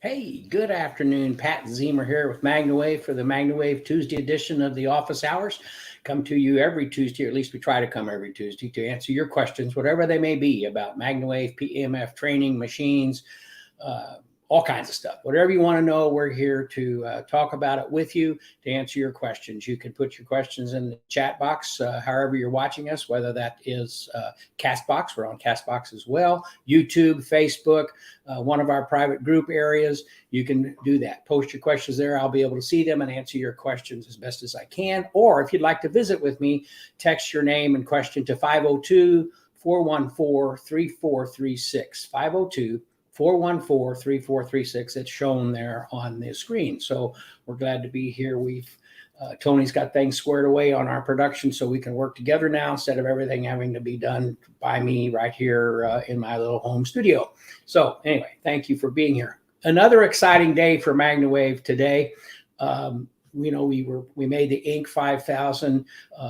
Hey, good afternoon. Pat Ziemer here with MagnaWave for the MagnaWave Tuesday edition of the office hours. Come to you every Tuesday, or at least we try to come every Tuesday to answer your questions, whatever they may be about MagnaWave, PEMF training, machines, all kinds of stuff. Whatever you want to know, we're here to talk about it with you, to answer your questions. You can put your questions in the chat box, however you're watching us, whether that is Castbox, we're on Castbox as well, YouTube, Facebook, one of our private group areas. You can do that. Post your questions there. I'll be able to see them and answer your questions as best as I can. Or if you'd like to visit with me, text your name and question to 502-414-3436, 502-414-3436. It's shown there on the screen. So we're glad to be here. Tony's got things squared away on our production so we can work together now instead of everything having to be done by me right here in my little home studio. So anyway, thank you for being here. Another exciting day for MagnaWave today. We made the Inc. 5,000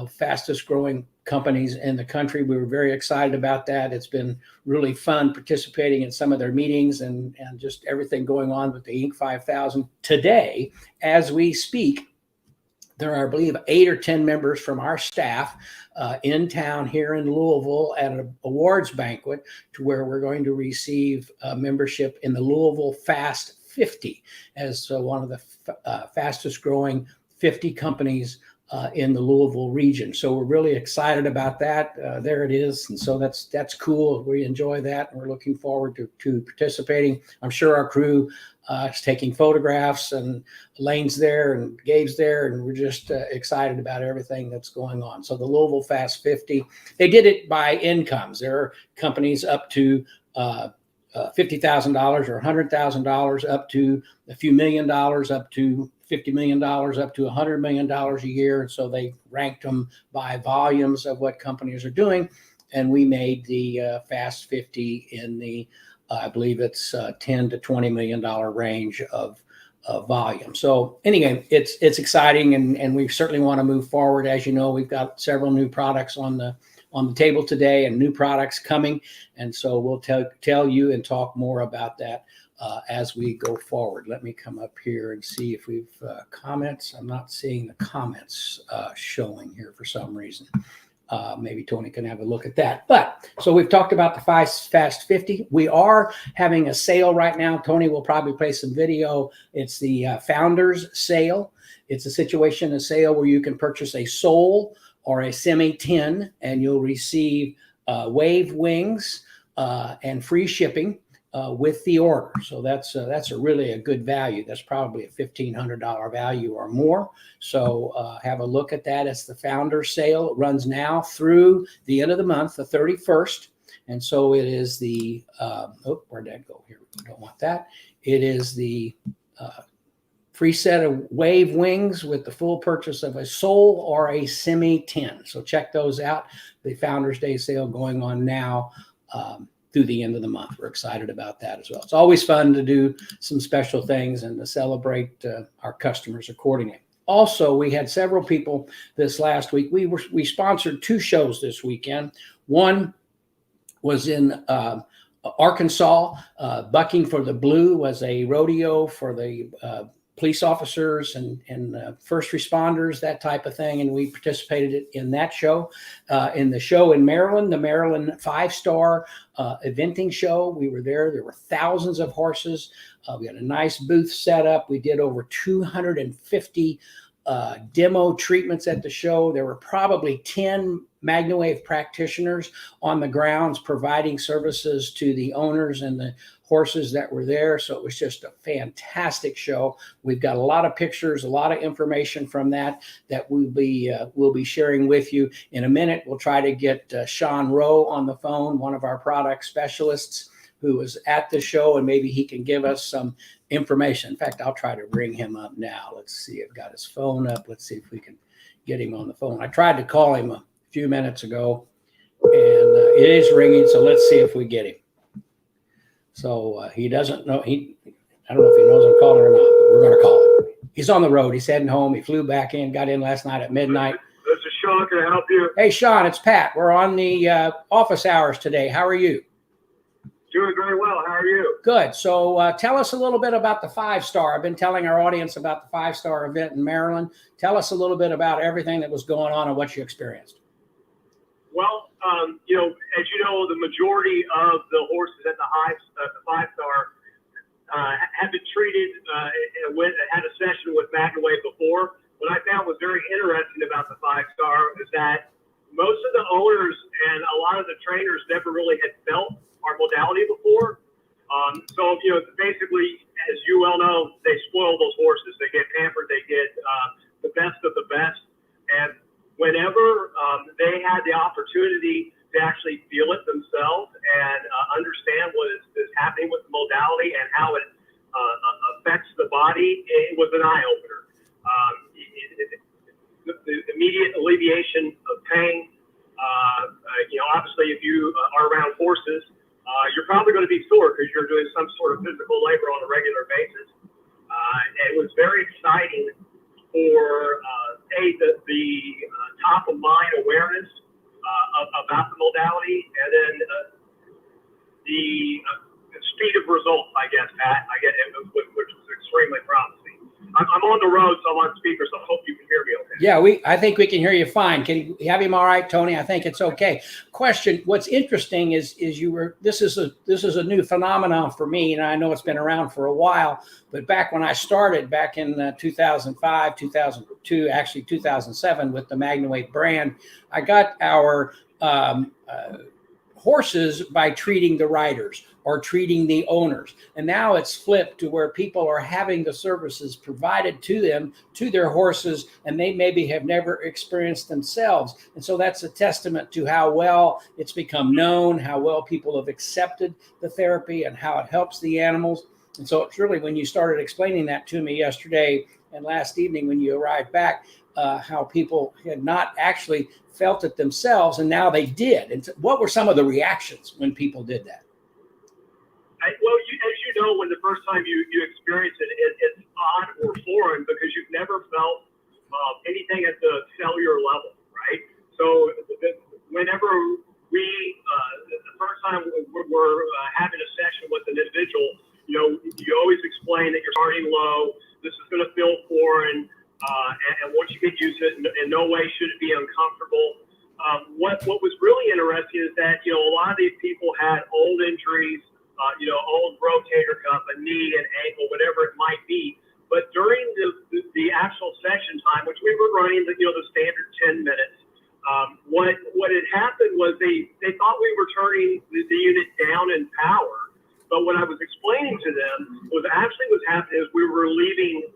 fastest growing companies in the country. We were very excited about that. It's been really fun participating in some of their meetings and just everything going on with the Inc. 5,000. Today, as we speak, there are, I believe, 8 or 10 members from our staff in town here in Louisville at an awards banquet to where we're going to receive membership in the Louisville Fast 50 as one of the fastest growing 50 companies in the Louisville region. So we're really excited about that. There it is. And so that's cool. We enjoy that. And we're looking forward to participating. I'm sure our crew is taking photographs, and Lane's there and Gabe's there. And we're just excited about everything that's going on. So the Louisville Fast 50, they did it by incomes. There are companies up to $50,000 or $100,000, up to a few million dollars, up to $50 million, up to $100 million a year. And so they ranked them by volumes of what companies are doing. And we made the Fast 50 in the, I believe it's $10 to $20 million range of volume. So anyway, it's exciting, and we certainly want to move forward. As you know, we've got several new products on the table today and new products coming. And so we'll tell you and talk more about that as we go forward. Let me come up here and see if we've comments. I'm not seeing the comments showing here for some reason. Maybe Tony can have a look at that. But so we've talked about the Fast 50. We are having a sale right now. Tony will probably play some video. It's the Founders Sale. It's a sale where you can purchase a sole or a semi 10, and you'll receive wave wings and free shipping with the order. So that's really a good value. That's probably a $1,500 value or more. So have a look at that. It's the Founder Sale. It runs now through the end of the month, the 31st. And so it is the, where'd that go? Here, we don't want that. It is the free set of wave wings with the full purchase of a sole or a semi 10. So check those out. The Founders Day sale going on now through the end of the month. We're excited about that as well. It's always fun to do some special things and to celebrate our customers accordingly. Also, we had several people this last week. We sponsored 2 shows this weekend. One was in Arkansas. Bucking for the Blue was a rodeo for the police officers and first responders, that type of thing. And we participated in that show. In the show in Maryland, the Maryland 5-star eventing show, we were there. There were thousands of horses. We had a nice booth set up. We did over 250 demo treatments at the show. There were probably 10 MagnaWave practitioners on the grounds providing services to the owners and the horses that were there. So it was just a fantastic show. We've got a lot of pictures, a lot of information from that we'll be sharing with you in a minute. We'll try to get Shon on the phone, one of our product specialists who was at the show, and maybe he can give us some information. In fact, I'll try to bring him up now. Let's see. I've got his phone up. Let's see if we can get him on the phone. I tried to call him a few minutes ago, and it is ringing. So let's see if we get him. So he doesn't know. I don't know if he knows I'm calling or not, but we're going to call him. He's on the road. He's heading home. He flew back in, got in last night at midnight. This is Shon. Can I help you? Hey, Shon, it's Pat. We're on the office hours today. How are you? Doing very well. How are you? Good. So tell us a little bit about the 5-star. I've been telling our audience about the 5-star event in Maryland. Tell us a little bit about everything that was going on and what you experienced. Well, as you know, the majority of the horses at the 5-star have been treated had a session with MagnaWave before. What I found was very interesting about the 5-star is that most of the owners and a lot of the trainers never really had felt our modality before. So basically, as you well know, they spoil those horses. They get pampered. They get the best of the best. And whenever they had the opportunity to actually feel it themselves and understand what is happening with the modality and how it affects the body, it was an eye-opener. The immediate alleviation of pain. Obviously, if you are around horses, you're probably going to be sore because you're doing some sort of physical labor on a regular basis. It was very exciting for the top of mind awareness about the modality, and then the speed of results, I guess, Pat. Which was extremely promising. I'm on the road, so I'm on speaker, so I hope you can hear me okay. Yeah, I think we can hear you fine. Can you have him all right, Tony? I think it's okay. Question: what's interesting is this is a new phenomenon for me, and I know it's been around for a while. But back when I started, back in 2005, 2002, actually 2007, with the MagnaWave brand, I got our horses by treating the riders or treating the owners. And now it's flipped to where people are having the services provided to them, to their horses, and they maybe have never experienced themselves. And so that's a testament to how well it's become known, how well people have accepted the therapy and how it helps the animals. And so it's really, when you started explaining that to me yesterday and last evening when you arrived back, how people had not actually felt it themselves, and now they did. And what were some of the reactions when people did that? As you know, when the first time you experience it, it's odd or foreign because you've never felt anything at the cellular level, right? So whenever the first time we're having a session with an individual, you always explain that you're starting low. This is going to feel foreign. And once you get used to it, in no way should it be uncomfortable. What was really interesting is that, a lot of these people had old injuries, old rotator cuff, a knee, an ankle, whatever it might be. But during the actual session time, which we were running the standard 10 minutes, what had happened was they thought we were turning the unit down in power. But what I was explaining to them was actually what's happening is we were relieving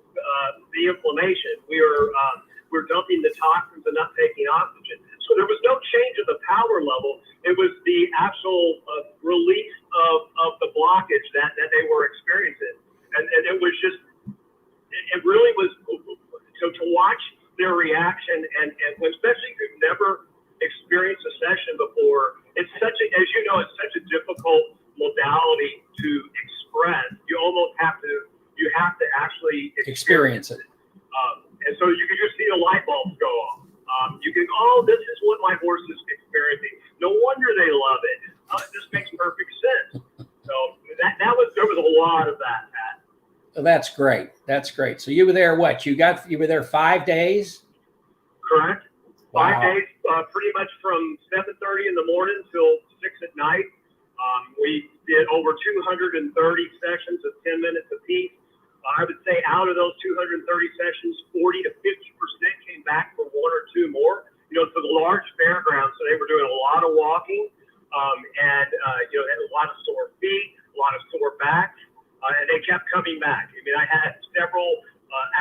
the inflammation. We were dumping the toxins and not taking oxygen. So there was no change of the power level. It was the actual release of the blockage that they were experiencing. And it was just, it really was, so to watch their reaction, and especially if you've never experienced a session before, it's such a, as you know, it's such a difficult modality to express. You almost have to actually experience it. And so you can just see the light bulbs go off. You can, this is what my horse is experiencing. No wonder they love it. This makes perfect sense. So there was a lot of that, Pat. Well, that's great. That's great. So you were there, you were there 5 days? Correct. Wow. 5 days, pretty much from 7:30 in the morning till 6 at night. We did over 230 sessions of 10 minutes apiece. I would say out of those 230 sessions, 40 to 50% came back for 1 or 2 more. To the large fairgrounds, so they were doing a lot of walking, and had a lot of sore feet, a lot of sore backs, and they kept coming back. I had several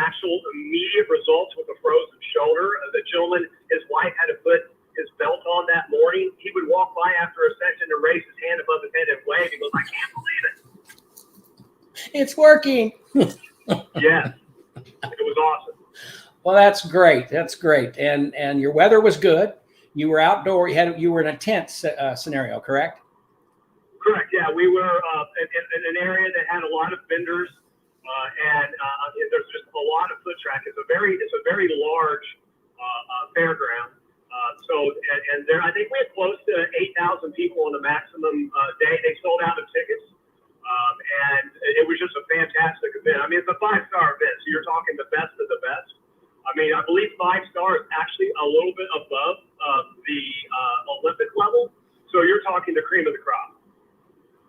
actual immediate results with a frozen shoulder. The gentleman, his wife had to put his belt on that morning. He would walk by after a session and raise his hand above his head and wave. He goes, "I can't believe it. It's working." Yes, it was awesome. Well, that's great. That's great. And your weather was good. You were outdoor. You were in a tent scenario, correct? Correct. Yeah, we were in an area that had a lot of vendors, and there's just a lot of foot traffic. It's a very large fairground. So there, I think we had close to 8,000 people on the maximum day. They sold out of tickets.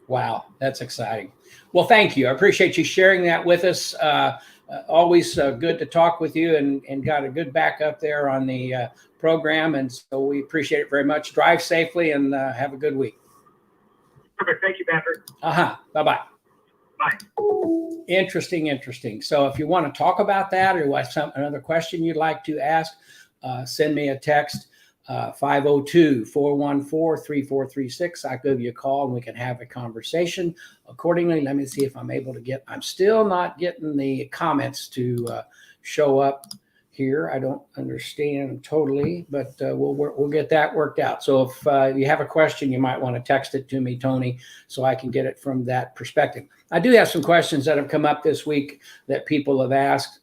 Wow, that's exciting. Well, thank you. I appreciate you sharing that with us. Always good to talk with you, and got a good backup there on the program. And so we appreciate it very much. Drive safely and have a good week. Perfect. Thank you, Patrick. Bye-bye. Bye. Interesting. So if you want to talk about that, or another question you'd like to ask, send me a text, 502-414-3436. I'll give you a call and we can have a conversation accordingly. Let me see if I'm able to I'm still not getting the comments to show up here. I don't understand totally, but we'll get that worked out. So if you have a question, you might want to text it to me, Tony, so I can get it from that perspective. I do have some questions that have come up this week that people have asked.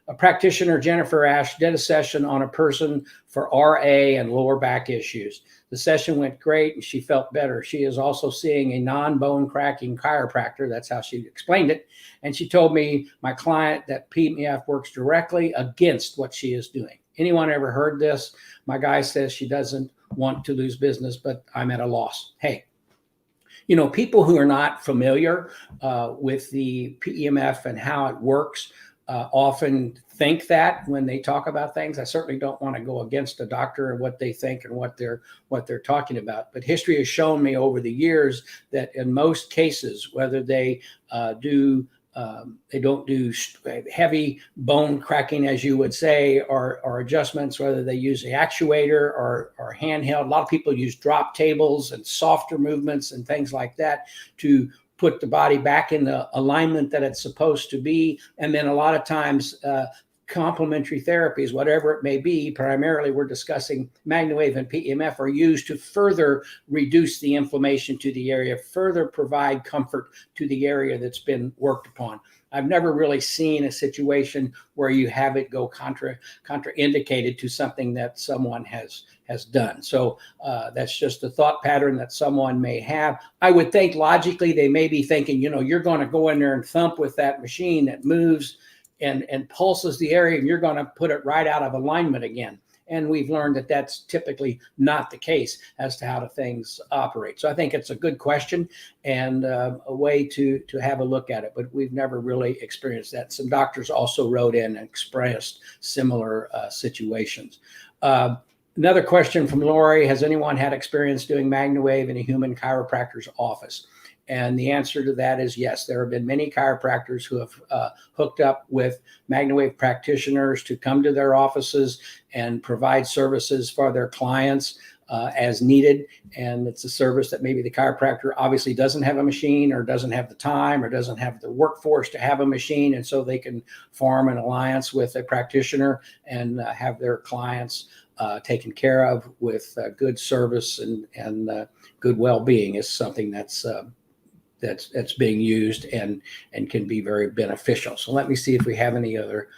A practitioner, Jennifer Ash, did a session on a person for RA and lower back issues. The session went great and she felt better. She is also seeing a non-bone cracking chiropractor. That's how she explained it. And she told me, my client, that PMF works directly against what she is doing. Anyone ever heard this? My guy says she doesn't want to lose business, but I'm at a loss. Hey, people who are not familiar with the PEMF and how it works often think that when they talk about things. I certainly don't want to go against a doctor and what they think and what they're talking about. But history has shown me over the years that in most cases, whether they they don't do heavy bone cracking, as you would say, or adjustments, whether they use the actuator or handheld. A lot of people use drop tables and softer movements and things like that to put the body back in the alignment that it's supposed to be. And then a lot of times, complementary therapies, whatever it may be, primarily we're discussing MagnaWave and PEMF, are used to further reduce the inflammation to the area, further provide comfort to the area that's been worked upon. I've never really seen a situation where you have it go contraindicated to something that someone has done. So that's just a thought pattern that someone may have. I would think logically they may be thinking, you're going to go in there and thump with that machine that moves and pulses the area, and you're going to put it right out of alignment again. And we've learned that that's typically not the case as to how the things operate. So I think it's a good question and a way to have a look at it, but we've never really experienced that. Some doctors also wrote in and expressed similar situations. Another question from Lori: has anyone had experience doing MagnaWave in a human chiropractor's office? And the answer to that is yes. There have been many chiropractors who have hooked up with MagnaWave practitioners to come to their offices and provide services for their clients as needed. And it's a service that maybe the chiropractor obviously doesn't have a machine, or doesn't have the time, or doesn't have the workforce to have a machine. And so they can form an alliance with a practitioner and have their clients taken care of with good service and good well-being is something that's being used and can be very beneficial. So let me see if we have any other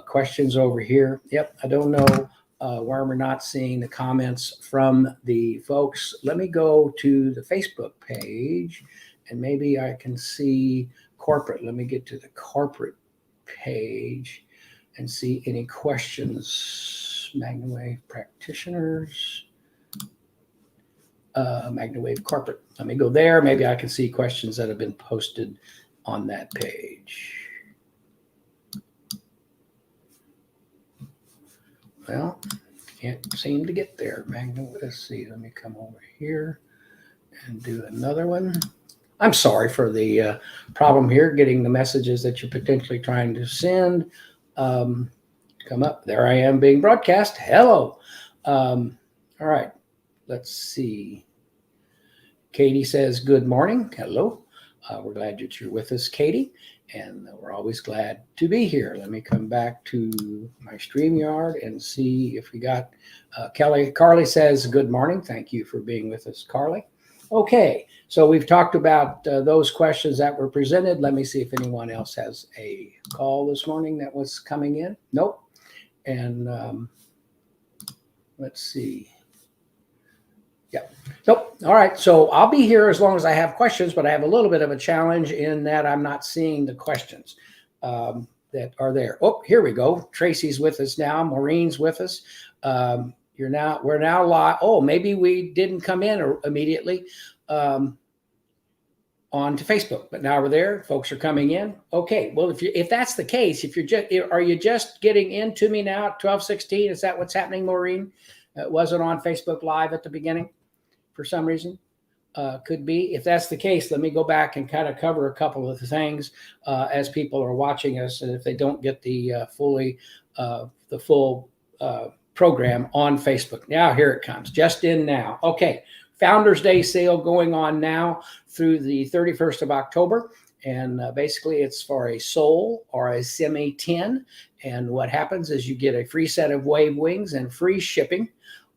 questions over here. Yep, I don't know why we're not seeing the comments from the folks. Let me go to the Facebook page and maybe I can see corporate. Let me get to the corporate page and see any questions. MagnaWave practitioners. MagnaWave corporate. Let me go there. Maybe I can see questions that have been posted on that page. Well, can't seem to get there. Let's see. Let me come over here and do another one. I'm sorry for the problem here, getting the messages that you're potentially trying to send. Come up. There I am being broadcast. Hello. All right. Let's see. Katie says, good morning. Hello. We're glad that you're with us, Katie. And we're always glad to be here. Let me come back to my StreamYard and see if we got Kelly. Carly says, good morning. Thank you for being with us, Carly. Okay. So we've talked about those questions that were presented. Let me see if anyone else has a call this morning that was coming in. Nope. And let's see. Yeah. Nope. All right. So I'll be here as long as I have questions, but I have a little bit of a challenge in that I'm not seeing the questions that are there. Oh, here we go. Tracy's with us now. Maureen's with us. We're now live. Oh, maybe we didn't come in immediately. on to Facebook. But now we're there. Folks are coming in. Okay. Well, if that's the case, are you just getting into me now at 12:16? Is that what's happening, Maureen? Was it on Facebook Live at the beginning for some reason? Could be. If that's the case, let me go back and kind of cover a couple of the things as people are watching us, and if they don't get the full program on Facebook. Now here it comes, just in now. Okay, Founders Day sale going on now through the 31st of October, and basically it's for a sole or a semi 10. And what happens is you get a free set of wave wings and free shipping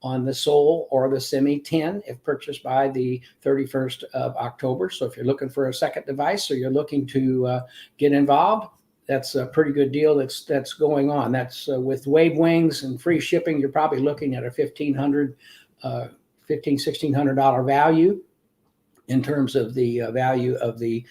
on the sole or the semi 10 if purchased by the 31st of October. So if you're looking for a second device or you're looking to get involved, that's a pretty good deal that's going on. That's with wave wings and free shipping, you're probably looking at a $1,600 value in terms of the value of the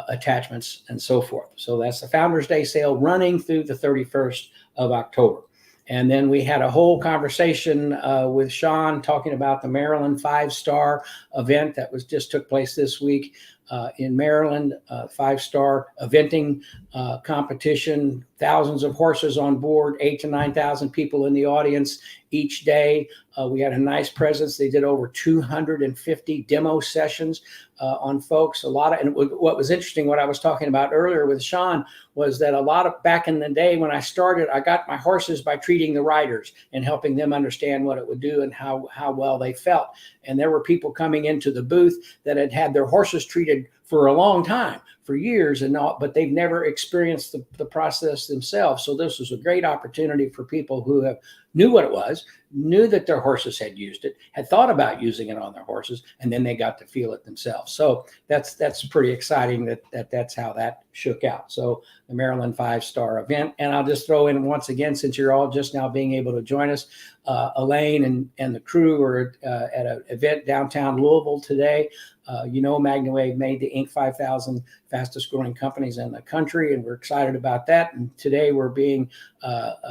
attachments and so forth. So that's the Founders Day sale running through the 31st of October. And then we had a whole conversation with Shon talking about the Maryland 5-star event that just took place this week in Maryland, 5-star eventing competition, thousands of horses on board, 8,000 to 9,000 people in the audience each day. We had a nice presence. They did over 250 demo sessions on folks. And what was interesting, what I was talking about earlier with Shon, was that a lot of back in the day when I started, I got my horses by treating the riders and helping them understand what it would do and how well they felt. And there were people coming into the booth that had had their horses treated for a long time, for years, but they've never experienced the process themselves. So this was a great opportunity for people who knew what it was, knew that their horses had used it, had thought about using it on their horses, and then they got to feel it themselves. So that's pretty exciting that's how that shook out. So the Maryland 5-star event. And I'll just throw in once again, since you're all just now being able to join us, Elaine and the crew are at an event downtown Louisville today. MagnaWave made the Inc. 5,000 fastest growing companies in the country, and we're excited about that. And today we're being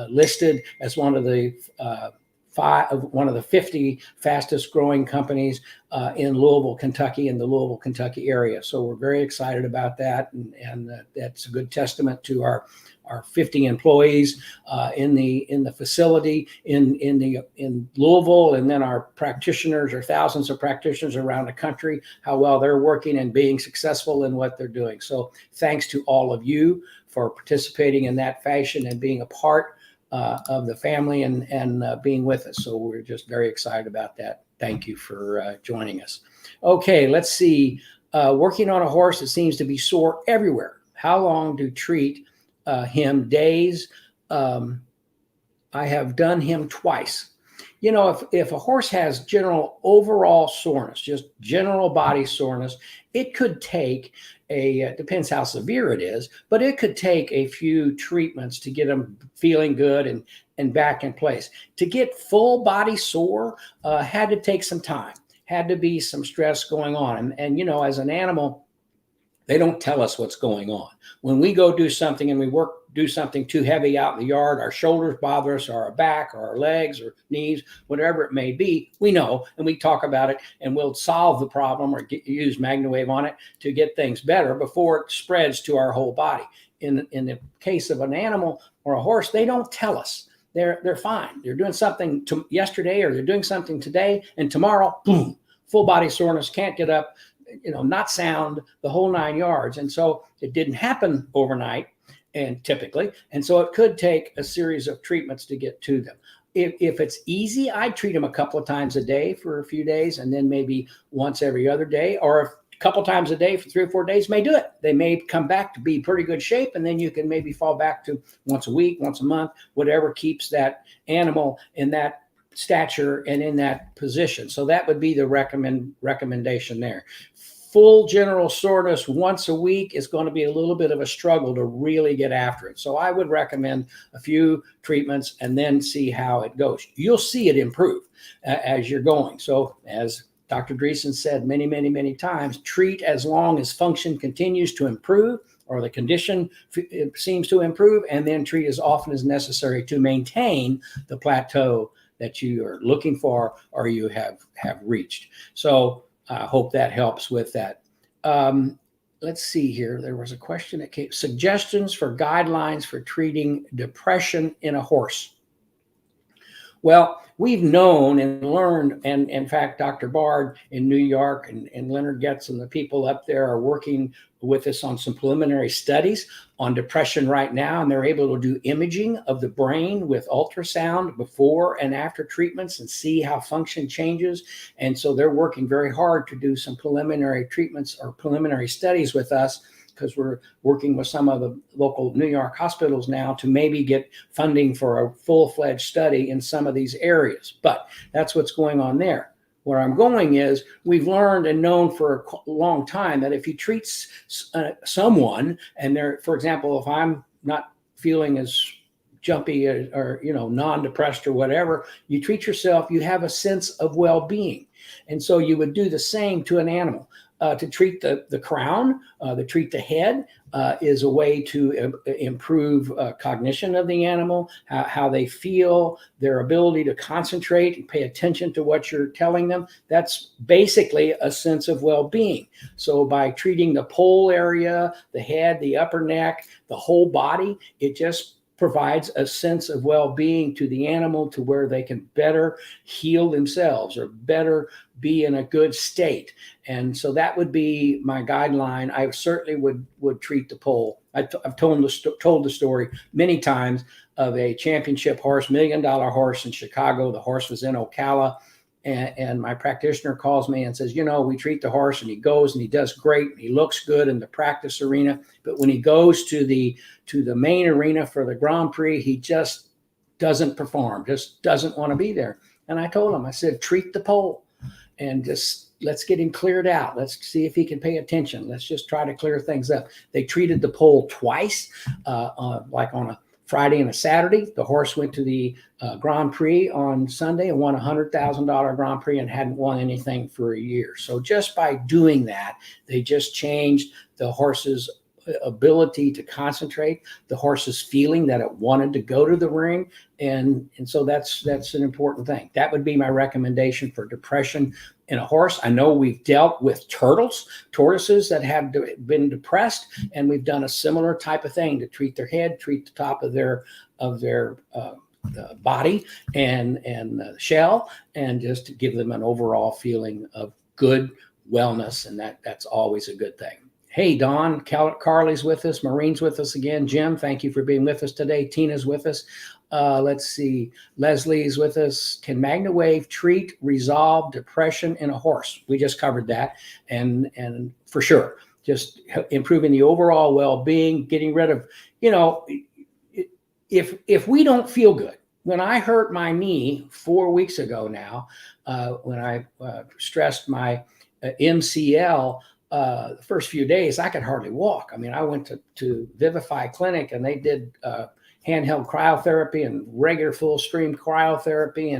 listed as one of the 50 fastest growing companies in Louisville, Kentucky, in the Louisville, Kentucky area. So we're very excited about that, and that's a good testament to our 50 employees in the facility in Louisville, and then our practitioners, or thousands of practitioners around the country, how well they're working and being successful in what they're doing. So thanks to all of you for participating in that fashion and being a part of the family and being with us. So we're just very excited about that. Thank you for joining us. Okay, let's see. Working on a horse that seems to be sore everywhere. How long to treat him? Days. I have done him twice. If a horse has general overall soreness, just general body soreness, it could take depends how severe it is, but it could take a few treatments to get them feeling good and back in place. To get full body sore had to take some time, had to be some stress going on. And as an animal, they don't tell us what's going on. When we go do something and do something too heavy out in the yard, our shoulders bother us, or our back, or our legs, or knees, whatever it may be, we know, and we talk about it, and we'll solve the problem or use MagnaWave on it to get things better before it spreads to our whole body. In the case of an animal or a horse, they don't tell us. They're fine. They're doing something yesterday, or they're doing something today, and tomorrow, boom, full body soreness, can't get up, not sound, the whole 9 yards. And so it didn't happen overnight, and typically, and so it could take a series of treatments to get to them. If it's easy, I'd treat them a couple of times a day for a few days, and then maybe once every other day, or a couple times a day for 3 or 4 days may do it. They may come back to be pretty good shape, and then you can maybe fall back to once a week, once a month, whatever keeps that animal in that stature and in that position. So that would be the recommendation there. Full general soreness once a week is going to be a little bit of a struggle to really get after it. So I would recommend a few treatments and then see how it goes. You'll see it improve as you're going. So as Dr. Dreesen said many, many, many times, treat as long as function continues to improve, or the condition seems to improve, and then treat as often as necessary to maintain the plateau that you are looking for or you have reached. So I hope that helps with that. let's see here. There was a question that came, suggestions for guidelines for treating depression in a horse. Well, we've known and learned, and in fact, Dr. Bard in New York and Leonard Getz and the people up there are working with us on some preliminary studies on depression right now, and they're able to do imaging of the brain with ultrasound before and after treatments and see how function changes. And so they're working very hard to do some preliminary treatments or preliminary studies with us, because we're working with some of the local New York hospitals now to maybe get funding for a full-fledged study in some of these areas. But that's what's going on there. Where I'm going is, we've learned and known for a long time that if you treat someone and they're, for example, if I'm not feeling as jumpy or non-depressed or whatever, you treat yourself, you have a sense of well-being. And so you would do the same to an animal. To treat the crown, to treat the head is a way to improve cognition of the animal, how they feel, their ability to concentrate and pay attention to what you're telling them. That's basically a sense of well-being. So by treating the poll area, the head, the upper neck, the whole body, it just provides a sense of well-being to the animal, to where they can better heal themselves or better be in a good state. And so that would be my guideline. I certainly would treat the poll. I've told the story many times of a championship horse, $1 million horse in Chicago. The horse was in Ocala. And my practitioner calls me and says, we treat the horse, and he goes and he does great. And he looks good in the practice arena. But when he goes to the main arena for the Grand Prix, he just doesn't perform, just doesn't want to be there. And I told him, I said, treat the pole and just let's get him cleared out. Let's see if he can pay attention. Let's just try to clear things up. They treated the pole twice, like on a Friday and a Saturday. The horse went to the Grand Prix on Sunday and won a $100,000 Grand Prix and hadn't won anything for a year. So just by doing that, they just changed the horse's ability to concentrate, the horse's feeling that it wanted to go to the ring. And so that's an important thing. That would be my recommendation for depression in a horse. I know we've dealt with tortoises that have been depressed, and we've done a similar type of thing to treat their head, treat the top of their body and shell, and just to give them an overall feeling of good wellness. And that's always a good thing. Hey, Don, Carly's with us. Maureen's with us again. Jim, thank you for being with us today. Tina's with us. Let's see. Leslie's with us. Can MagnaWave treat, resolve depression in a horse? We just covered that. And for sure, just improving the overall well-being, getting rid of, if we don't feel good. When I hurt my knee 4 weeks ago now, when I stressed my MCL, the first few days, I could hardly walk. I mean, I went to Vivify Clinic, and they did handheld cryotherapy and regular full stream cryotherapy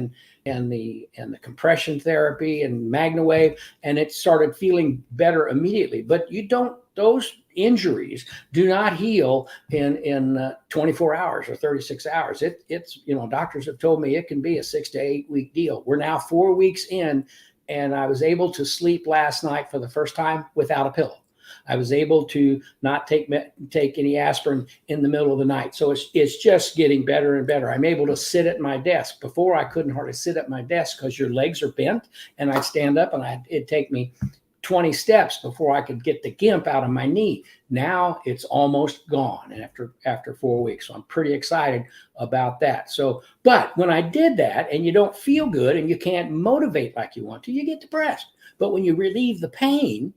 and the compression therapy and MagnaWave, and it started feeling better immediately. But those injuries do not heal in 24 hours or 36 hours. It's doctors have told me it can be a 6 to 8 week deal. We're now 4 weeks in, and I was able to sleep last night for the first time without a pillow. I was able to not take any aspirin in the middle of the night. So it's just getting better and better. I'm able to sit at my desk. Before, I couldn't hardly sit at my desk because your legs are bent, and I'd stand up and it'd take me 20 steps before I could get the gimp out of my knee. Now it's almost gone after 4 weeks. So I'm pretty excited about that. But when I did that, and you don't feel good and you can't motivate like you want to, you get depressed. But when you relieve the pain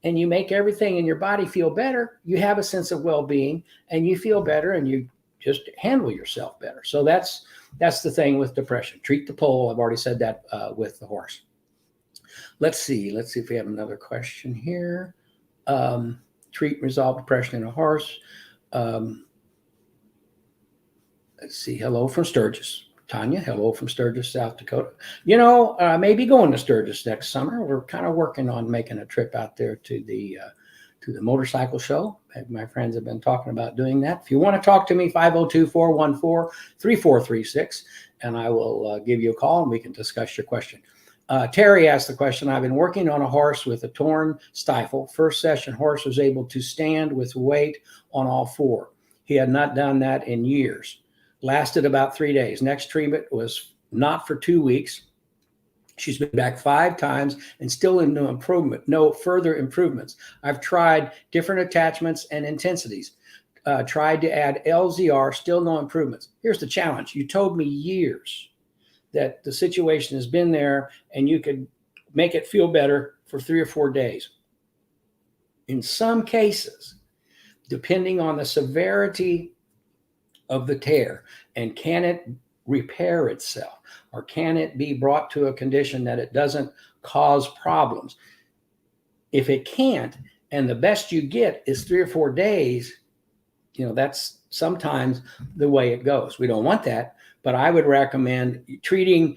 and you make everything in your body feel better, you have a sense of well-being and you feel better and you just handle yourself better. So that's the thing with depression. Treat the pole. I've already said that with the horse. Let's see if we have another question here. Treat, resolve depression in a horse. Let's see. Hello from Sturgis. Tanya, hello from Sturgis, South Dakota. Maybe going to Sturgis next summer. We're kind of working on making a trip out there to the motorcycle show. My friends have been talking about doing that. If you want to talk to me, 502-414-3436, and I will give you a call and we can discuss your question. Terry asked the question, I've been working on a horse with a torn stifle. First session, horse was able to stand with weight on all four. He had not done that in years. Lasted about 3 days. Next treatment was not for 2 weeks. She's been back 5 times and still in no improvement, no further improvements. I've tried different attachments and intensities. Tried to add LZR, still no improvements. Here's the challenge. You told me years that the situation has been there and you could make it feel better for 3 or 4 days. In some cases, depending on the severity of the tear and can it repair itself, or can it be brought to a condition that it doesn't cause problems? If it can't, and the best you get is 3 or 4 days, that's sometimes the way it goes. We don't want that, but I would recommend treating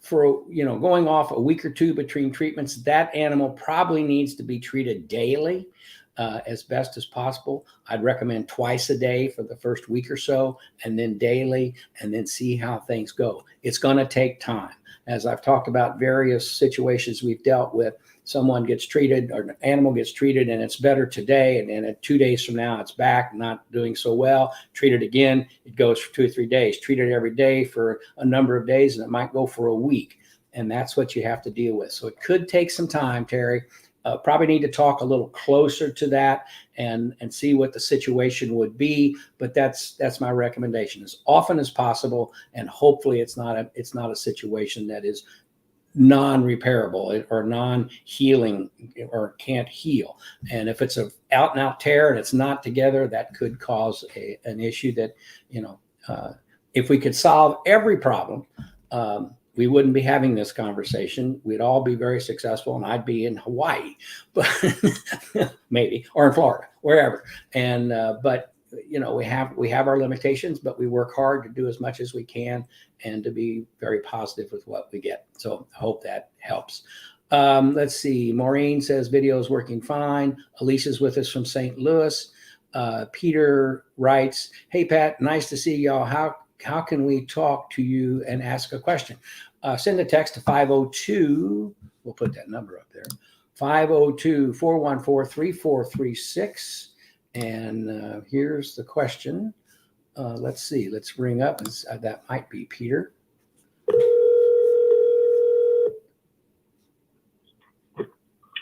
for, going off a week or 2 between treatments. That animal probably needs to be treated daily. As best as possible. I'd recommend twice a day for the first week or so, and then daily, and then see how things go. It's going to take time. As I've talked about various situations we've dealt with, someone gets treated or an animal gets treated and it's better today, and then 2 days from now it's back not doing so well. Treat it again, it goes for 2 or 3 days. Treat it every day for a number of days, and it might go for a week. And that's what you have to deal with. So it could take some time, Terry. Probably need to talk a little closer to that and see what the situation would be. But that's my recommendation, as often as possible, and hopefully it's not a situation that is non-repairable or non-healing or can't heal. And if it's a out and out tear and it's not together, that could cause an issue that, if we could solve every problem, we wouldn't be having this conversation. We'd all be very successful, and I'd be in Hawaii, but maybe, or in Florida, wherever. And but we have our limitations, but we work hard to do as much as we can and to be very positive with what we get. So I hope that helps. Let's see. Maureen says video is working fine. Alicia's with us from St. Louis. Peter writes, "Hey Pat, nice to see y'all. How can we talk to you and ask a question?" Send a text to 502. We'll put that number up there. 502-414-3436. And here's the question. Let's see. Let's bring up. That might be Peter.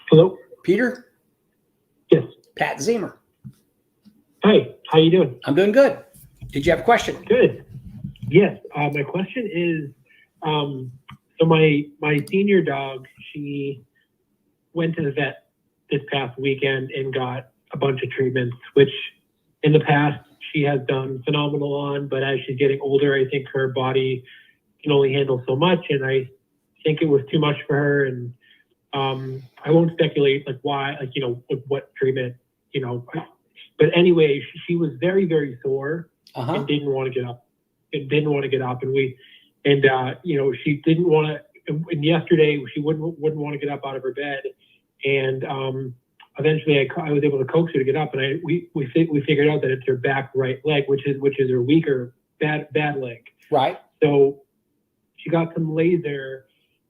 Hello, Peter. Yes. Pat Ziemer. Hey, how you doing? I'm doing good. Did you have a question? Good. Yes. My question is, so my senior dog, she went to the vet this past weekend and got a bunch of treatments, which in the past she has done phenomenal on, but as she's getting older, I think her body can only handle so much, and I think it was too much for her. And I won't speculate why, what treatment, but anyway, she was very, very sore and didn't want to get up. And she didn't want to. And yesterday she wouldn't want to get up out of her bed. And eventually I was able to coax her to get up, and we figured out that it's her back right leg, which is her weaker bad leg. Right. So she got some laser.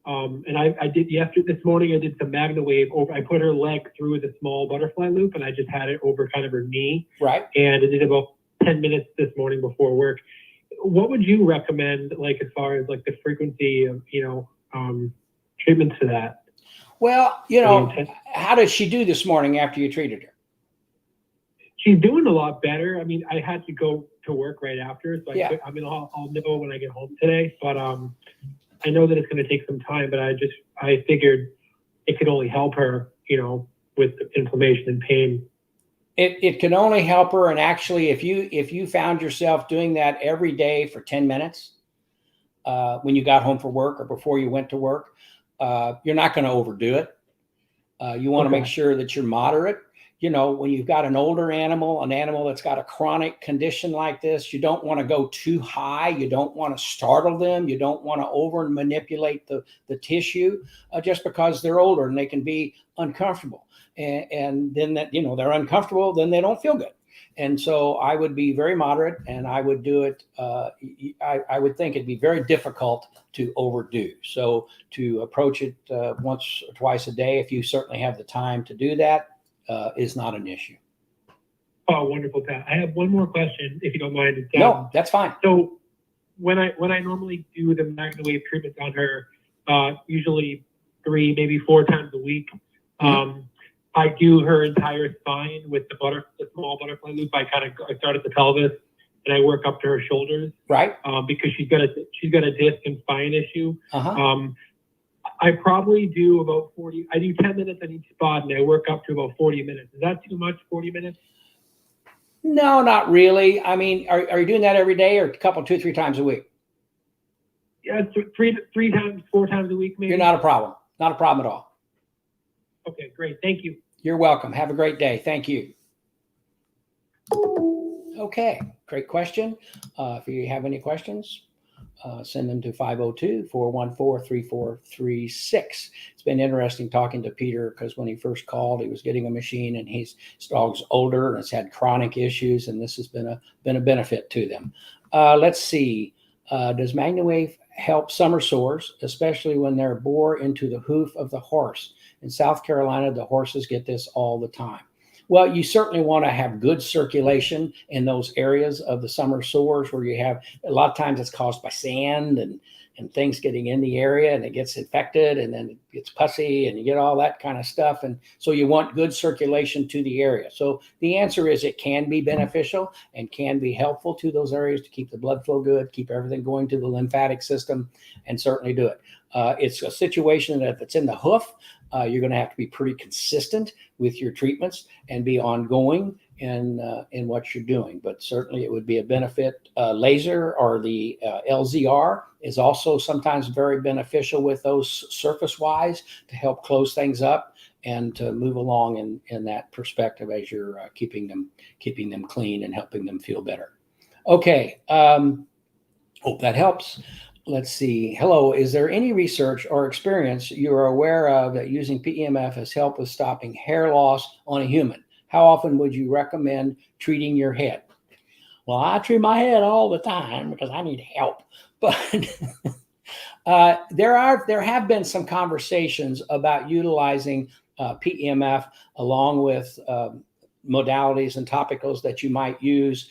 And I did this morning. I did some MagnaWave over. I put her leg through the small butterfly loop, and I just had it over kind of her knee. Right. And I did about 10 minutes this morning before work. What would you recommend, as far as the frequency of, treatments for that? Well, how did she do this morning after you treated her? She's doing a lot better. I mean, I had to go to work right after, so yeah. I'll know when I get home today. But I know that it's going to take some time. But I figured it could only help her, with inflammation and pain. It can only help her, and actually, if you found yourself doing that every day for 10 minutes, when you got home from work or before you went to work, you're not going to overdo it. You want to make sure that you're moderate. When you've got an older animal, an animal that's got a chronic condition like this, you don't want to go too high. You don't want to startle them. You don't want to over manipulate the tissue just because they're older and they can be uncomfortable. And then they're uncomfortable, then they don't feel good. And so I would be very moderate, and I would do it. I would think it'd be very difficult to overdo. So to approach it once or twice a day, if you certainly have the time to do that, is not an issue. Oh, wonderful, Pat. I have one more question, if you don't mind. No, that's fine. So when I normally do the MagnaWave treatments on her, usually 3, maybe 4 times a week, I do her entire spine with the small butterfly loop. I start at the pelvis and I work up to her shoulders, right? Because she's got a disc and spine issue. Uh-huh. I probably do about 40. I do 10 minutes on each spot, and I work up to about 40 minutes. Is that too much? 40 minutes? No, not really. I mean, are you doing that every day, or a couple, 2, 3 times a week? Yeah, 3 times, 4 times a week, maybe. You're not a problem. Not a problem at all. Okay, great. Thank you. You're welcome. Have a great day. Thank you. Okay, great question. If you have any questions, send them to 502-414-3436. It's been interesting talking to Peter, because when he first called, he was getting a machine, and his dog's older and has had chronic issues, and this has been a benefit to them. Let's see. Does MagnaWave help summer sores, especially when they're bore into the hoof of the horse? In South Carolina, the horses get this all the time. Well, you certainly want to have good circulation in those areas of the summer sores where you have, a lot of times it's caused by sand and things getting in the area, and it gets infected, and then it gets pussy, and you get all that kind of stuff. And so you want good circulation to the area. So the answer is it can be beneficial and can be helpful to those areas to keep the blood flow good, keep everything going to the lymphatic system, and certainly do it. It's a situation that if it's in the hoof, you're going to have to be pretty consistent with your treatments and be ongoing in what you're doing. But certainly it would be a benefit. Laser or the LZR is also sometimes very beneficial with those surface-wise to help close things up and to move along in that perspective as you're keeping them clean and helping them feel better. Okay, hope that helps. Let's see. Hello, is there any research or experience you are aware of that using PEMF has helped with stopping hair loss on a human? How often would you recommend treating your head? Well, I treat my head all the time because I need help. But there have been some conversations about utilizing PEMF along with modalities and topicals that you might use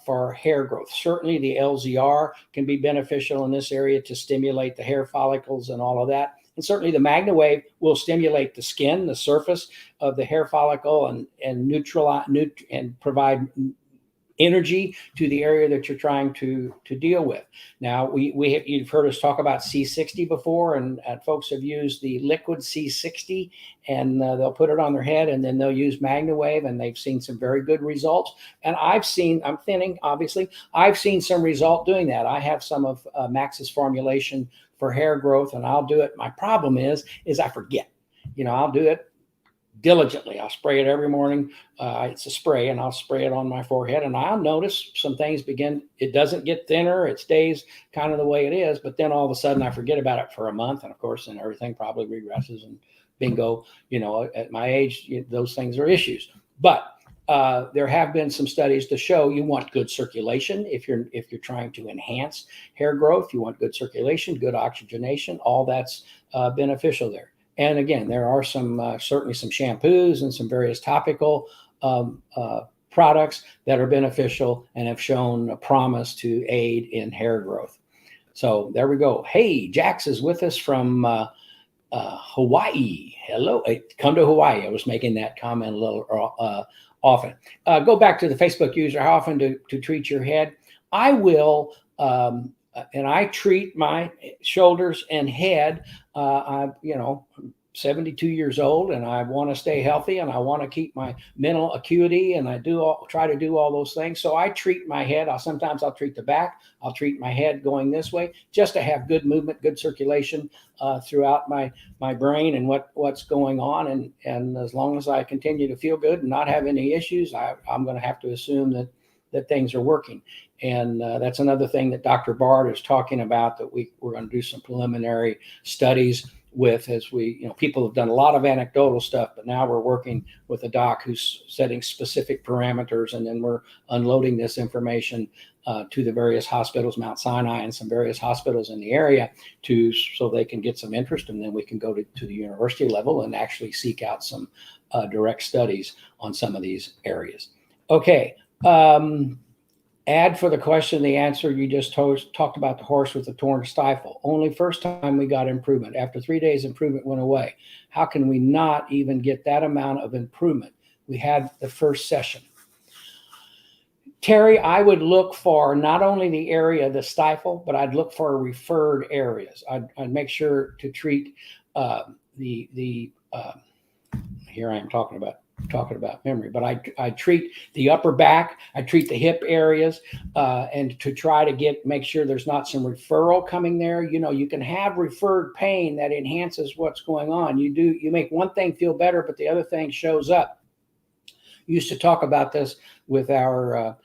for hair growth. Certainly the LZR can be beneficial in this area to stimulate the hair follicles and all of that. And certainly the MagnaWave will stimulate the skin, the surface of the hair follicle, and neutralize and provide energy to the area that you're trying to deal with. Now, you've heard us talk about C60 before, and folks have used the liquid C60, and they'll put it on their head, and then they'll use MagnaWave, and they've seen some very good results. And I'm thinning, obviously. I've seen some result doing that. I have some of Max's formulation for hair growth, and I'll do it. My problem is I forget. I'll do it diligently. I'll spray it every morning. It's a spray, and I'll spray it on my forehead, and I'll notice some things it doesn't get thinner. It stays kind of the way it is, but then all of a sudden I forget about it for a month. And of course, then everything probably regresses, and bingo, at my age, those things are issues. But there have been some studies to show you want good circulation. If you're trying to enhance hair growth, you want good circulation, good oxygenation, all that's beneficial there. And again, there are certainly some shampoos and some various topical products that are beneficial and have shown a promise to aid in hair growth. So there we go. Hey, Jax is with us from Hawaii. Hello, come to Hawaii. I was making that comment a little often. Go back to the Facebook user. How often to treat your head? I will. And I treat my shoulders and head. I'm 72 years old, and I want to stay healthy, and I want to keep my mental acuity, and I try to do all those things. So I treat my head. Sometimes I'll treat the back. I'll treat my head going this way, just to have good movement, good circulation throughout my brain and what's going on. And as long as I continue to feel good and not have any issues, I'm going to have to assume that things are working. And that's another thing that Dr. Bard is talking about, that we're going to do some preliminary studies with as people have done a lot of anecdotal stuff, but now we're working with a doc who's setting specific parameters, and then we're unloading this information to the various hospitals, Mount Sinai and some various hospitals in the area, so they can get some interest, and then we can go to the university level and actually seek out some direct studies on some of these areas. Okay. Add for the question, the answer you just talked about the horse with the torn stifle. Only first time we got improvement. After 3 days, improvement went away. How can we not even get that amount of improvement? We had the first session. Terry, I would look for not only the area of the stifle, but I'd look for referred areas. I'd make sure to treat here I am talking about memory, but I treat the upper back, I treat the hip areas, and to try to make sure there's not some referral coming there. You can have referred pain that enhances what's going on. You make one thing feel better, but the other thing shows up. Used to talk about this with our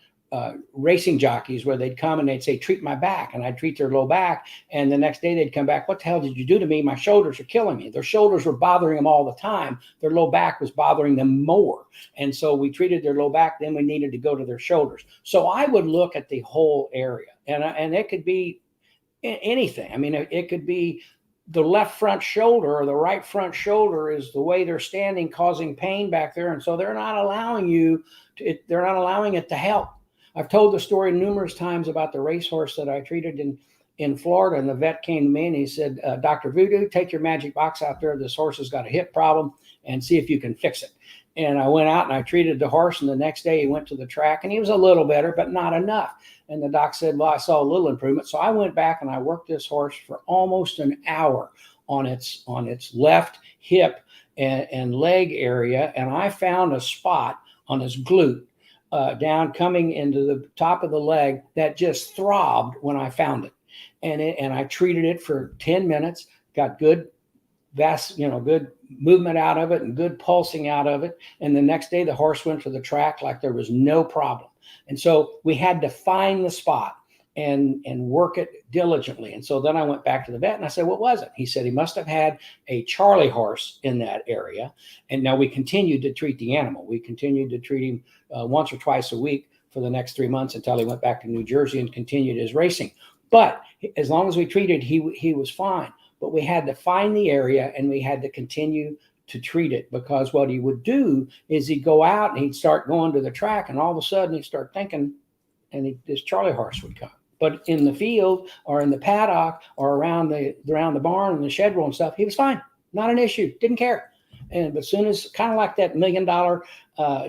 racing jockeys, where they'd come and they'd say, treat my back, and I'd treat their low back, and the next day they'd come back, what the hell did you do to me? My shoulders are killing me. Their shoulders were bothering them all the time. Their low back was bothering them more, and so we treated their low back, then we needed to go to their shoulders. So I would look at the whole area, and it could be anything. I mean, it could be the left front shoulder or the right front shoulder is the way they're standing causing pain back there, and so they're not allowing it to help. I've told the story numerous times about the racehorse that I treated in Florida, and the vet came to me and he said, Dr. Voodoo, take your magic box out there. This horse has got a hip problem and see if you can fix it. And I went out and I treated the horse, and the next day he went to the track and he was a little better, but not enough. And the doc said, well, I saw a little improvement. So I went back and I worked this horse for almost an hour on its left hip and leg area. And I found a spot on his glute down coming into the top of the leg that just throbbed when I found it. And I treated it for 10 minutes, got good good movement out of it and good pulsing out of it. And the next day the horse went to the track like there was no problem. And so we had to find the spot and work it diligently. And so then I went back to the vet and I said, what was it? He said he must have had a Charlie horse in that area. And now we continued to treat the animal. We continued to treat him once or twice a week for the next 3 months until he went back to New Jersey and continued his racing. But as long as we treated, he was fine. But we had to find the area and we had to continue to treat it, because what he would do is he'd go out and he'd start going to the track, and all of a sudden he'd start thinking, and this Charlie horse would come. But in the field or in the paddock or around the barn and the shed roll and stuff, he was fine. Not an issue. Didn't care. But as soon as, kind of like that $1 million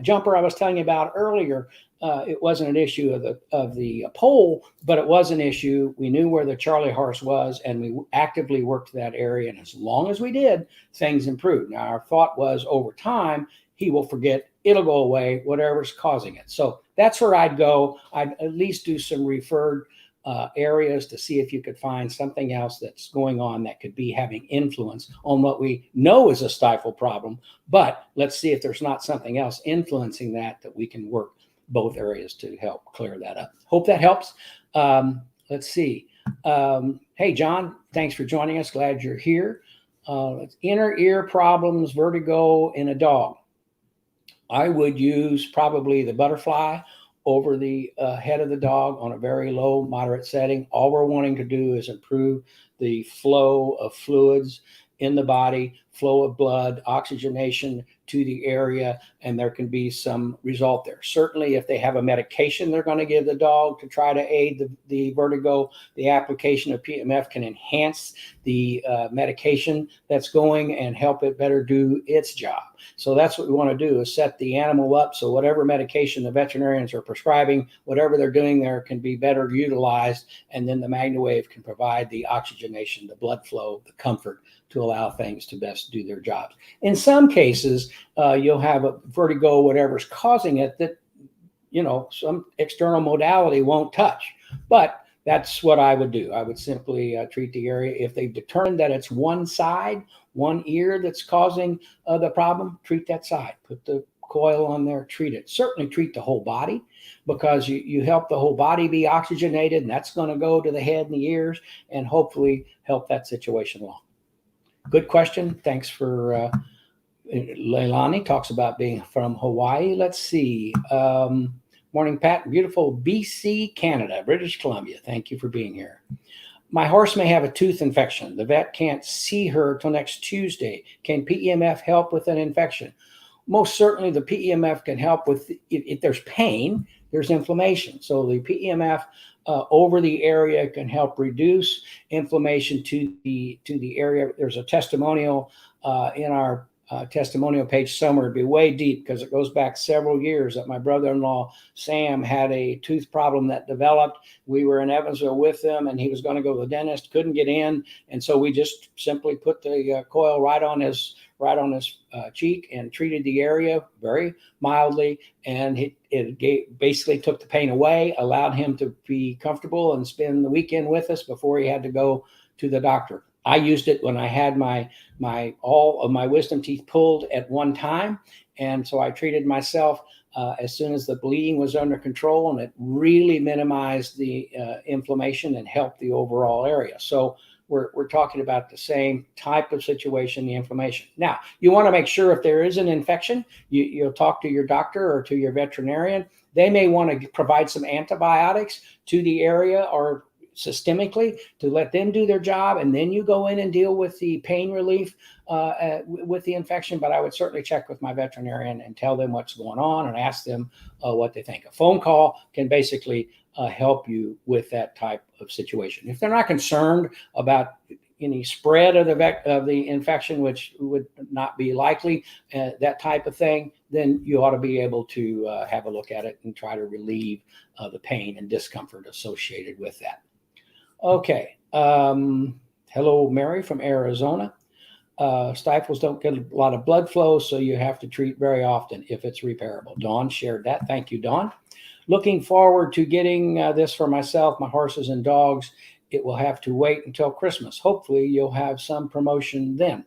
jumper I was telling you about earlier, it wasn't an issue of the pole, but it was an issue. We knew where the Charlie horse was, and we actively worked that area. And as long as we did, things improved. Now, our thought was over time, he will forget, it'll go away, whatever's causing it. So that's where I'd go. I'd at least do some referred areas to see if you could find something else that's going on that could be having influence on what we know is a stifle problem. But let's see if there's not something else influencing that we can work both areas to help clear that up. Hope that helps. Let's see. Hey, John, thanks for joining us. Glad you're here. Inner ear problems, vertigo in a dog. I would use probably the butterfly over the head of the dog on a very low, moderate setting. All we're wanting to do is improve the flow of fluids in the body, flow of blood, oxygenation to the area, and there can be some result there. Certainly, if they have a medication they're going to give the dog to try to aid the vertigo, the application of PMF can enhance the medication that's going and help it better do its job. So that's what we want to do, is set the animal up so whatever medication the veterinarians are prescribing, whatever they're doing there can be better utilized, and then the MagnaWave can provide the oxygenation, the blood flow, the comfort to allow things to best do their jobs. In some cases, you'll have a vertigo, whatever's causing it, that, some external modality won't touch. But that's what I would do. I would simply treat the area. If they've determined that it's one side, one ear that's causing the problem, treat that side. Put the coil on there, treat it. Certainly treat the whole body, because you help the whole body be oxygenated, and that's going to go to the head and the ears and hopefully help that situation along. good question. Thanks for Leilani talks about being from Hawaii. Let's see. Morning, Pat. Beautiful BC, Canada, British Columbia. Thank you for being here. My horse may have a tooth infection. The vet can't see her till next Tuesday. Can PEMF help with an infection? Most certainly the PEMF can help with, if there's pain, there's inflammation. So the PEMF over the area can help reduce inflammation to the area. There's a testimonial in our testimonial page somewhere. It'd be way deep because it goes back several years that my brother-in-law Sam had a tooth problem that developed. We were in Evansville with him, and he was going to go to the dentist, couldn't get in, and so we just simply put the coil right on his cheek and treated the area very mildly, and it basically took the pain away, allowed him to be comfortable and spend the weekend with us before he had to go to the doctor. I used it when I had all of my wisdom teeth pulled at one time, and so I treated myself as soon as the bleeding was under control, and it really minimized the inflammation and helped the overall area. So we're talking about the same type of situation, the inflammation. Now, you want to make sure if there is an infection, you'll talk to your doctor or to your veterinarian. They may want to provide some antibiotics to the area or systemically to let them do their job, and then you go in and deal with the pain relief with the infection. But I would certainly check with my veterinarian and tell them what's going on and ask them what they think. A phone call can basically help you with that type of situation. If they're not concerned about any spread of the infection, which would not be likely, that type of thing, then you ought to be able to have a look at it and try to relieve the pain and discomfort associated with that. Okay. Hello, Mary from Arizona. Stifles don't get a lot of blood flow, so you have to treat very often if it's repairable. Dawn shared that. Thank you, Dawn. Looking forward to getting this for myself, my horses and dogs. It will have to wait until Christmas. Hopefully you'll have some promotion then.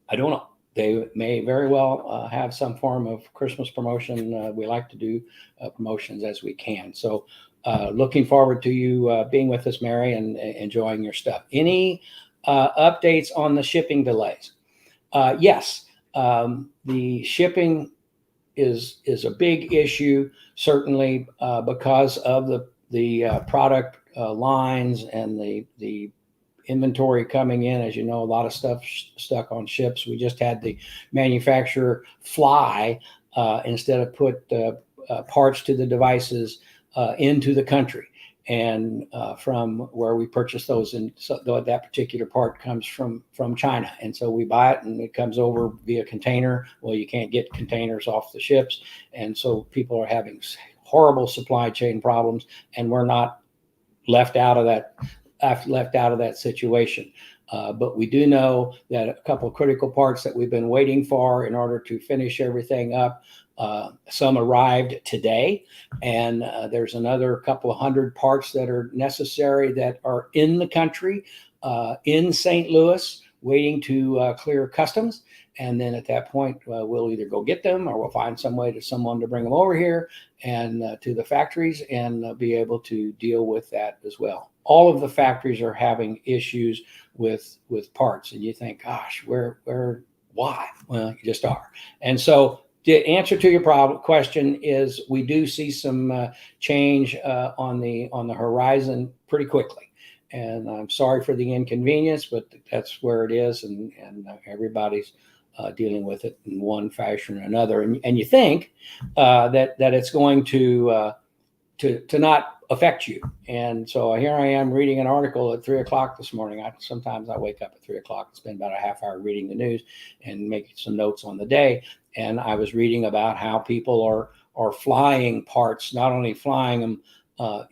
I don't know. They may very well have some form of Christmas promotion. We like to do promotions as we can. So looking forward to you being with us, Mary, and enjoying your stuff. Any updates on the shipping delays? Yes, the shipping is a big issue, certainly because of the product lines and the inventory coming in. As you know, a lot of stuff stuck on ships. We just had the manufacturer fly instead of put parts to the devices into the country. And from where we purchase those, and so that particular part comes from China, and so we buy it and it comes over via container. Well, you can't get containers off the ships, and so people are having horrible supply chain problems, and we're not left out of that situation. But we do know that a couple of critical parts that we've been waiting for in order to finish everything up. Some arrived today, and there's another couple of hundred parts that are necessary that are in the country, in St. Louis, waiting to clear customs. And then at that point, we'll either go get them or we'll find someone to bring them over here and to the factories and be able to deal with that as well. All of the factories are having issues with parts, and you think, gosh, why? Well, you just are. And so the answer to your question is we do see some change on the horizon pretty quickly. And I'm sorry for the inconvenience, but that's where it is, and everybody's dealing with it in one fashion or another. And you think that it's going to not affect you. And so here I am reading an article at 3:00 this morning. Sometimes I wake up at 3:00 and spend about a half hour reading the news and making some notes on the day. And I was reading about how people are flying parts, not only flying them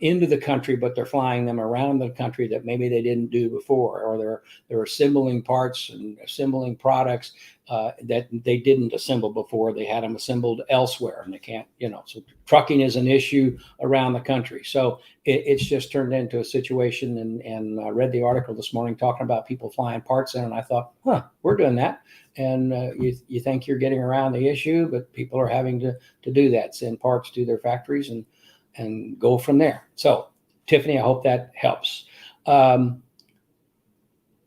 into the country, but they're flying them around the country that maybe they didn't do before, or they're assembling parts and assembling products that they didn't assemble before. They had them assembled elsewhere, and they can't, so trucking is an issue around the country. So it's just turned into a situation, and I read the article this morning talking about people flying parts in, and I thought, we're doing that. And you think you're getting around the issue, but people are having to do that, send parts to their factories and go from there. So, Tiffany, I hope that helps.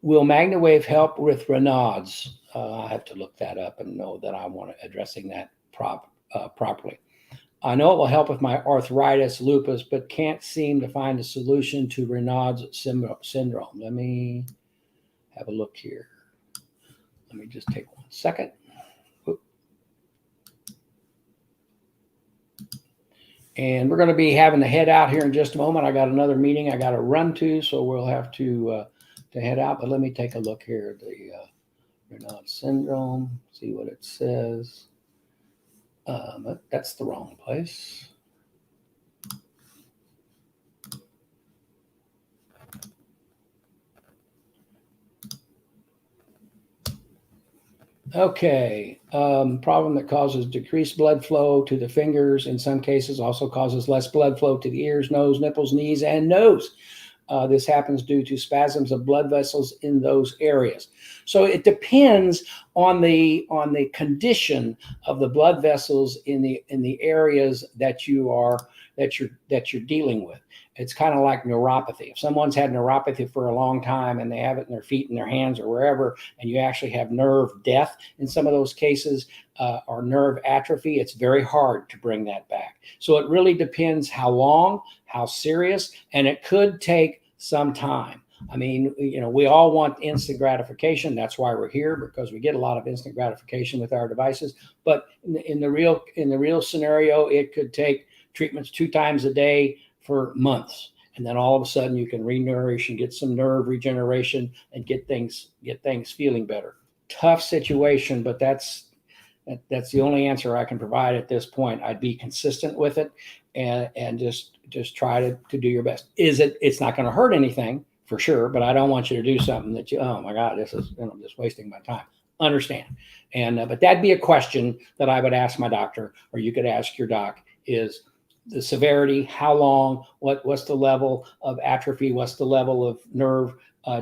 Will MagnaWave help with Raynaud's? I have to look that up and know that I want to addressing that properly. I know it will help with my arthritis, lupus, but can't seem to find a solution to Raynaud's syndrome. Let me have a look here. Let me just take 1 second. And we're going to be having to head out here in just a moment. I got another meeting I got to run to, so we'll have to head out. But let me take a look here at the Raynaud syndrome, see what it says. That's the wrong place. Okay, problem that causes decreased blood flow to the fingers. In some cases, also causes less blood flow to the ears, nose, nipples, knees, and nose. This happens due to spasms of blood vessels in those areas. So it depends on the condition of the blood vessels in the areas that you're dealing with. It's kind of like neuropathy. If someone's had neuropathy for a long time and they have it in their feet and their hands or wherever, and you actually have nerve death in some of those cases, or nerve atrophy, it's very hard to bring that back. So it really depends how long, how serious, and it could take some time. I mean, we all want instant gratification. That's why we're here, because we get a lot of instant gratification with our devices. But in the real scenario, it could take treatments 2 times a day for months, and then all of a sudden you can re-nourish and get some nerve regeneration and get things feeling better. Tough situation, but that's the only answer I can provide at this point. I'd be consistent with it and just try to do your best. It's not going to hurt anything for sure, but I don't want you to do something that oh my God, this is just wasting my time. Understand. And but that'd be a question that I would ask my doctor, or you could ask your doc, is the severity, how long, what's the level of atrophy, what's the level of nerve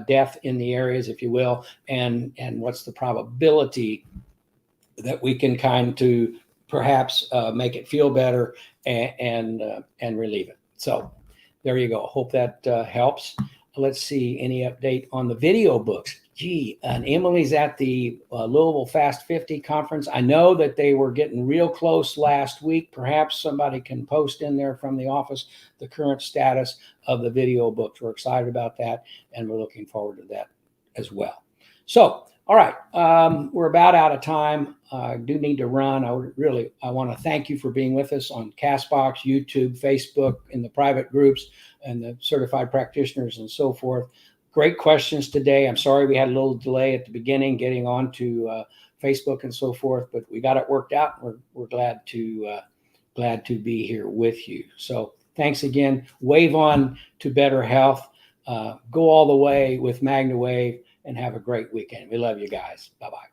death in the areas, if you will, and what's the probability that we can kind to perhaps make it feel better and relieve it. So there you go. Hope that helps. Let's see, any update on the video books? Gee, and Emily's at the Louisville Fast 50 conference. I know that they were getting real close last week. Perhaps somebody can post in there from the office the current status of the video books. We're excited about that, and we're looking forward to that as well. So, all right, we're about out of time. I do need to run. I want to thank you for being with us on Castbox, YouTube, Facebook, in the private groups, and the certified practitioners and so forth. Great questions today. I'm sorry we had a little delay at the beginning getting on to Facebook and so forth, but we got it worked out. We're glad to be here with you. So thanks again. Wave on to better health. Go all the way with MagnaWave and have a great weekend. We love you guys. Bye-bye.